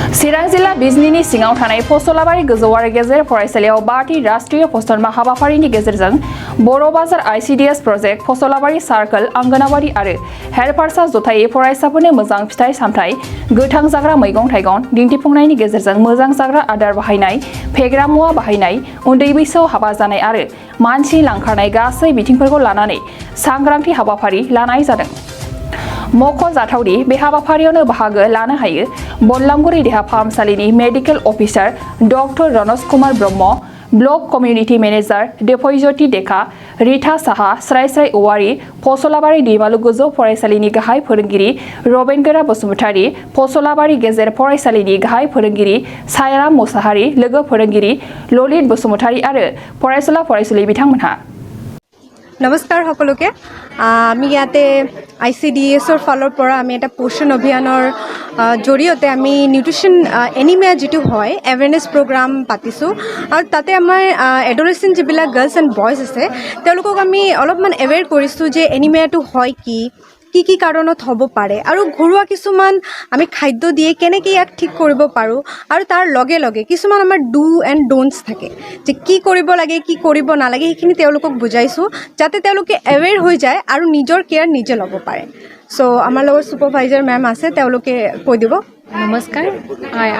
चिरां जिल्ला बिजनीनि सिङाव थानाय फसलाबारि गोजौआरि गेजेर फरायसालियाव 5थि राष्ट्रीय फसलमा हाबाफारिनि गेजेरजों बर' बाजार आईसीडीएस प्रजेक्ट फसलाबारि सार्कल आंगनाबारि आरो हेल्पारसा जथायै फरायसाफोरनो मोजां फिथाइ सामथाइ गोथां जाग्रा मैगं-थाइगं दिन्थिफुंनायनि गेजेरजों मोजां जाग्रा आदार बाहायनाय फेग्रा मुवा बाहायनाय उन्दै बैसोआव हाबा जानाय आरो मानसि लांखारनाय गासै बिथिंफोरखौ लानानै सांग्रांथि हाबाफारि लानाय जादों। मख'जाथावदि बे हाबाफारियावनो बाहागो लानो हायो बल्लामगुरि देहा फाहामसालिनि medical officer doctor Ranoj Kumar Brahma, block community manager Debajyoti Deka, Rita Saha, स्राय औवारी, फसलाबारि दैमालु गोजौ फरायसालिनि गाहाय फोरोंगिरि रबेनगोरा बसुमतारी, फसलाबारि गेजेर फरायसालिनि गाहाय फोरोंगिरि सायाराम मुसाहारि, लोगो फोरोंगिरि ललित बसुमतारी आरो फरायसुला फरायसुलि बिथांमोनहा। नमस्कार सकलोके आमी याते आईसीडीएसर फाলৰ পৰা আমি এটা পোষণ অভিযানৰ জৰিয়তে আমি নিউট্ৰিশন এনিমিয়া যেটো হয় এৱেৰনেছ প্ৰগ্ৰাম পাতিছো আৰু তাতে আমাৰ এডোলেসেন্ট যিবিলাক গাৰ্লছ এণ্ড বয়জ আছে তেওঁলোকক আমি অলপমান এৱেৰ কৰিছো যে এনিমিয়াটো হয় কি কাৰণত হ'ব পাৰে আৰু ঘৰুৱা কিছুমান আমি খাদ্য দিয়ে কেনেকৈ ইয়াক ঠিক কৰিব পাৰোঁ আৰু তাৰ লগে লগে কিছুমান আমাৰ ডু এণ্ড ডোন্টছ থাকে যে কি কৰিব লাগে কি কৰিব নালাগে সেইখিনি তেওঁলোকক বুজাইছোঁ যাতে তেওঁলোকে এৱেৰ হৈ যায় আৰু নিজৰ কেয়াৰ নিজে ল'ব পাৰে। সো আমাৰ লগত সুপাৰভাইজাৰ মেম আছে তেওঁলোকে কৈ দিব। নমস্কাৰ,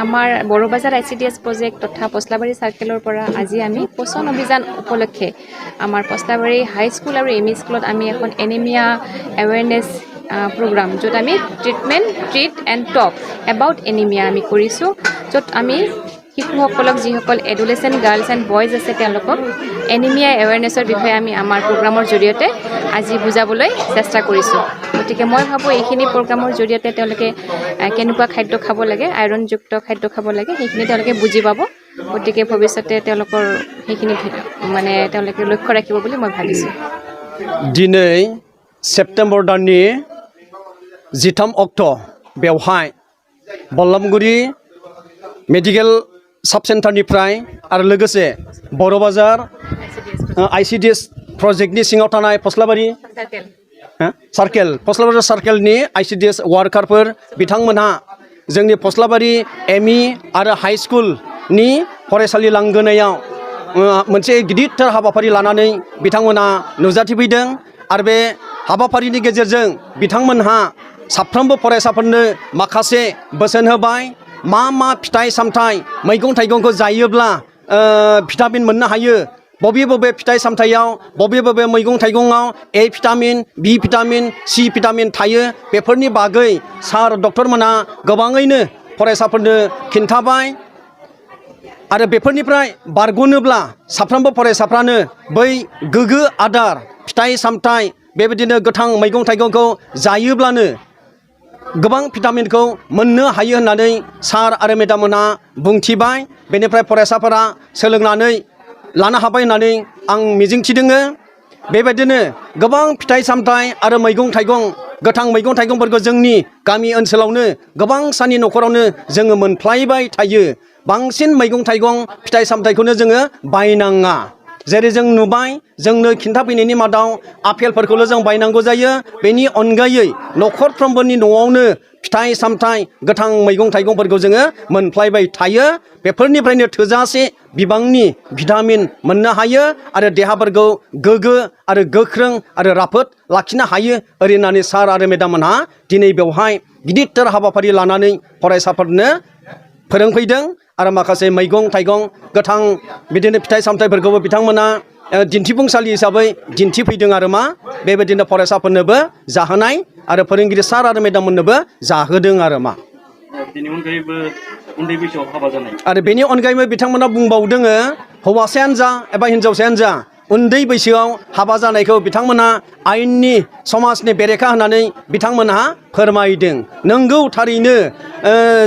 আমাৰ বড়ো বাজাৰ আইচিডিএছ প্ৰজেক্ট তথা পছলাবাৰী চাৰ্কেলৰ পৰা আজি আমি পোষণ অভিযান উপলক্ষে আমাৰ পছলাবাৰী হাই স্কুল আৰু এম ই স্কুলত আমি এখন এনিমিয়া এৱেৰনেছ প্ৰগ্ৰাম য'ত আমি treat and talk about anaemia আমি কৰিছোঁ, য'ত আমি শিশুসকলক যিসকল এডোলেসেন্ট গাৰ্লছ এণ্ড বয়জ আছে তেওঁলোকক এনিমিয়া এৱেৰনেছৰ বিষয়ে আমি আমাৰ প্ৰগ্ৰামৰ জৰিয়তে আজি বুজাবলৈ চেষ্টা কৰিছোঁ। গতিকে মই ভাবোঁ এইখিনি প্ৰগ্ৰামৰ জৰিয়তে তেওঁলোকে কেনেকুৱা খাদ্য খাব লাগে, আইৰণযুক্ত খাদ্য খাব লাগে সেইখিনি তেওঁলোকে বুজি পাব। গতিকে ভৱিষ্যতে তেওঁলোকৰ সেইখিনি মানে তেওঁলোকে লক্ষ্য ৰাখিব বুলি মই ভাবিছোঁ। दिनै सेप्टेम्बर दाननि 13 अक्ट' बेवहाय बल्लामगुरि मेडिकेल साब सेन्टारनिफ्राय आरो लोगोसे बर' बाजार आईसीडीएस प्रजेक्टनि सिङाव थानाय फसलाबारि सार्केल फसलाबारि सार्केलनि आईसीडीएस वार्कारफोर बिथांमोनहा जोंनि फसलाबारि एमई आरो हाई स्कुलनि फरायसालि लांगोनायाव मोनसे गिदिरथार हाबाफारि लानानै बिथांमोनहा नुजाथिफैदों आरो बे हाबाफारिनि गेजेरजों बिथांमोनहा साफ्रोमबो फरायसाफोरनो माखासे बोसोन होबाय मा फिथाइ सामथाइ मैगं थाइगंखौ जायोब्ला भिटामिन मोननो हायो, बबे फिथाइ सामथाइयाव बबे मैगं थाइगंआव A vitamin, B vitamin, C vitamin थायो बेफोरनि बागै सार डक्टरमोनहा गोबाङैनो फरायसाफोरनो खिन्थाबाय आरो बेफोरनिफ्राय बारग'नोब्ला साफ्रोमबो फरायसाफ्रानो बै गोग्गो आदार फिथाइ सामथाइ बेबायदिनो गोथां मैगं थाइगंखौ जायोब्लानो गोबां भिटामिनखौ मोननो हायो होननानै सार आरो मेडाममोनहा बुंथिबाय। बेनिफ्राय फरायसाफोरा सोलोंनानै लानो हाबाय होननानै आं मिजिंथिदोङो। बेबायदिनो गोबां फिथाइ सामथाइ आरो मैगं थाइगं गोथां मैगं थाइगंफोरखौ जोंनि गामि ओनसोलावनो गोबां सानि न'खरावनो जोङो मोनफ्लायबाय थायो। बांसिन मैगं थाइगं फिथाइ सामथाइखौनो जोङो बायनाङा। जेरै जों नुबाय जोंनो खिन्थाफैनायनि मादाव आपेलफोरखौल' जों बायनांगौ जायो, बेनि अनगायै न'खरफ्रोमबोनि न'आवनो फिथाइ सामथाइ गोथां मैगं थाइगंफोरखौ जोङो मोनफ्लायबाय थायो। बेफोरनिफ्रायनो थोजासे बिबांनि भिटामिन मोननो हायो आरो देहाफोरखौ गोग्गो आरो गोख्रों आरो राफोद लाखिनो हायो ओरै होननानै सार आरो मेडाममोनहा दिनै बेवहाय गिदिरथार हाबाफारि लानानै फरायसाफोरनो फोरोंफैदों आरो माखासे मैगं थाइगं गोथां बिदिनो फिथाइ सामथाइफोरखौबो बिथांमोना दिन्थिफुंसालि हिसाबै दिन्थिफैदों आरो बेबायदिनो फरायसाफोरनोबो जाहोनाय आरो फोरोंगिरि सार आरो मेडाममोननोबो जाहोदों आरो बेनि अनगायैबो उन्दै बैसोआव हाबा जानाय आरो बेनि अनगायैबो बिथांमोना बुंबावदों हौवासायानो जा एबा हिन्जावसायानो जा उन्दै बैसोआव हाबा जानायखौ बिथांमोनहा आयेननि समाजनि बेरेखा होननानै बिथांमोनहा फोरमायदों। नंगौ थारैनो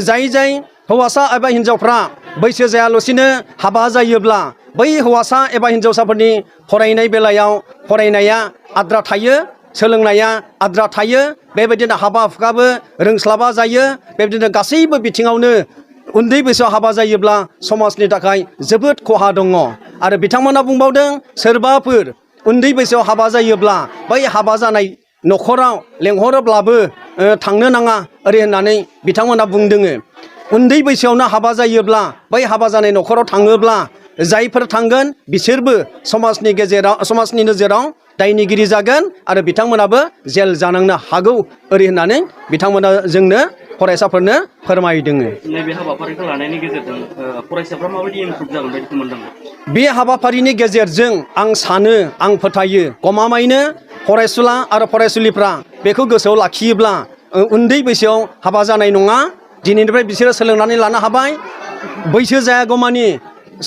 जाय हौवासा एबा हिन्जावफ्रा बैसो जायालासिनो हाबा जायोब्ला बै हौवासा एबा हिन्जावसाफोरनि फरायनाय बेलायाव फरायनाया आद्रा थायो, सोलोंनाया आद्रा थायो, बेबायदिनो हाबा हुखाबो रोंस्लाबा जायो। बेबायदिनो गासैबो बिथिङावनो उन्दै बैसोआव हाबा जायोब्ला समाजनि थाखाय जोबोद खहा दङ आरो बिथांमोना बुंबावदों सोरबाफोर उन्दै बैसोआव हाबा जायोब्ला बै हाबा जानाय न'खराव लेंहरोब्लाबो थांनो नाङा ओरै होननानै बिथांमोना बुंदों। उन्दै बैसोआवनो हाबा जायोब्ला बै हाबा जानाय न'खराव थाङोब्ला जायफोर थांगोन बिसोरबो समाजनि नोजोराव दायनिगिरि जागोन आरो बिथांमोनाबो जेल जानांनो हागौ ओरै होननानै बिथांमोना जोंनो फरायसाफोरनो फोरमायदों। नैबे हाबाफारिखौ लानायनि गेजेरजों फरायसाफ्रा माबायदि इमप्रुभ जागोन बायदि मोनदों? बे हाबाफारिनि गेजेरजों आं सानो आं फोथायो गमामायैनो फरायसुला आरो फरायसुलिफ्रा बेखौ गोसोआव लाखियोब्ला उन्दै बैसोआव हाबा जानाय नङा। दिनैनिफ्राय बिसोरो सोलोंनानै लानो हाबाय। बैसो जायागौमानि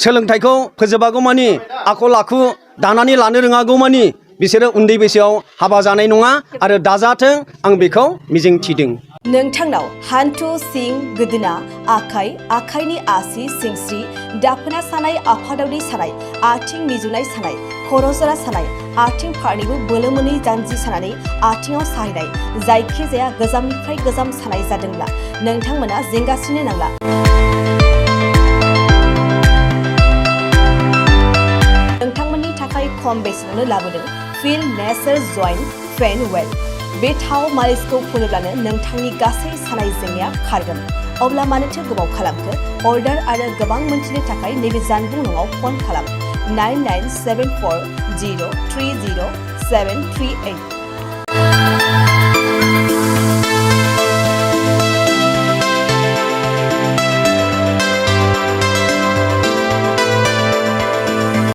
सोलोंथाइखौ फोजोबागौमानि आखल आखु दानानै लानो रोङागौमानि बिसोरो उन्दै बैसोआव हाबा जानाय नङा आरो दाजाथों आं बेखौ मिजिं थिदों। नोंथांनाव हान्थु सिं गोदोना आखाइ आखाइनि आसि सिंस्रि दाफोना सानाय आफादावनि सानाय आथिं मिजुनाय सानाय खर' जरा सानाय आथिं फारनैबो बोलो मोनै जानजि सानानै आथिङाव साहैनाय जायखिजाया गोजामनिफ्राय गोजाम सानाय जादोंब्ला नोंथांमोना जिंगासिनो नांला। नोंथांमोननि थाखाय खम बेसेनावनो लाबोदों फिल नेचार जइन्ट फेन वेल। बे थाव मालिसखौ फुनोब्लानो नोंथांनि गासै सानाय जेंनाया खारगोन। अब्ला मानोथो गोबाव खालामखो? अर्डार आरो गोबां मोनथिनो थाखाय नैबे जानबुं नङाव फन खालाम 9974030738।